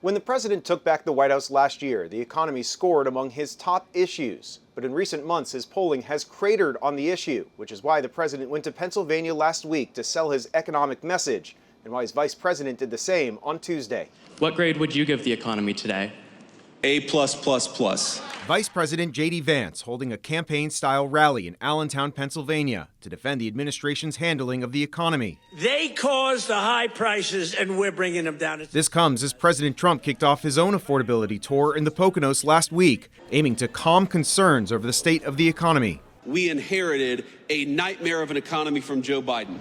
When the president took back the White House last year, the economy scored among his top issues. But in recent months, his polling has cratered on the issue, which is why the president went to Pennsylvania last week to sell his economic message, and why his vice president did the same on Tuesday. What grade would you give the economy today? A+++. Vice President J.D. Vance holding a campaign-style rally in Allentown, Pennsylvania, to defend the administration's handling of the economy. They caused the high prices, and we're bringing them down. This comes as President Trump kicked off his own affordability tour in the Poconos last week, aiming to calm concerns over the state of the economy. We inherited a nightmare of an economy from Joe Biden.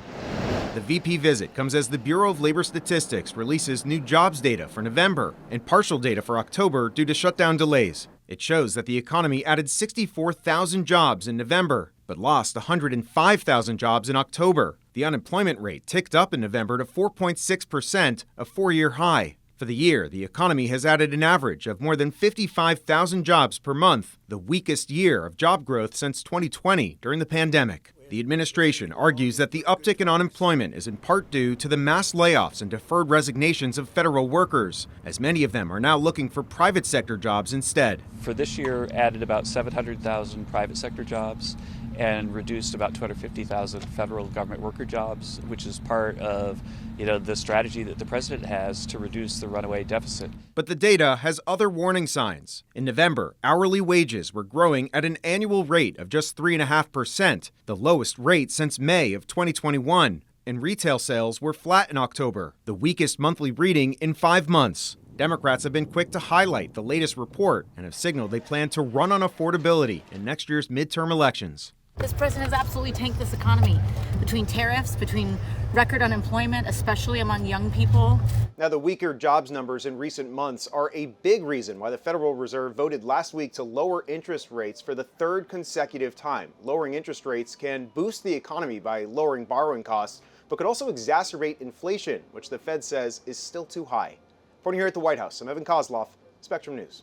The VP visit comes as the Bureau of Labor Statistics releases new jobs data for November and partial data for October due to shutdown delays. It shows that the economy added 64,000 jobs in November, but lost 105,000 jobs in October. The unemployment rate ticked up in November to 4.6%, a four-year high. For the year, the economy has added an average of more than 55,000 jobs per month, the weakest year of job growth since 2020 during the pandemic. The administration argues that the uptick in unemployment is in part due to the mass layoffs and deferred resignations of federal workers, as many of them are now looking for private sector jobs instead. For this year, added about 700,000 private sector jobs and reduced about 250,000 federal government worker jobs, which is part of the strategy that the president has to reduce the runaway deficit. But the data has other warning signs. In November, hourly wages were growing at an annual rate of just 3.5%, the lowest rate since May of 2021. And retail sales were flat in October, the weakest monthly reading in 5 months. Democrats have been quick to highlight the latest report and have signaled they plan to run on affordability in next year's midterm elections. This president has absolutely tanked this economy, between tariffs, between record unemployment, especially among young people. Now, the weaker jobs numbers in recent months are a big reason why the Federal Reserve voted last week to lower interest rates for the third consecutive time. Lowering interest rates can boost the economy by lowering borrowing costs, but could also exacerbate inflation, which the Fed says is still too high. Reporting here at the White House, I'm Evan Koslof, Spectrum News.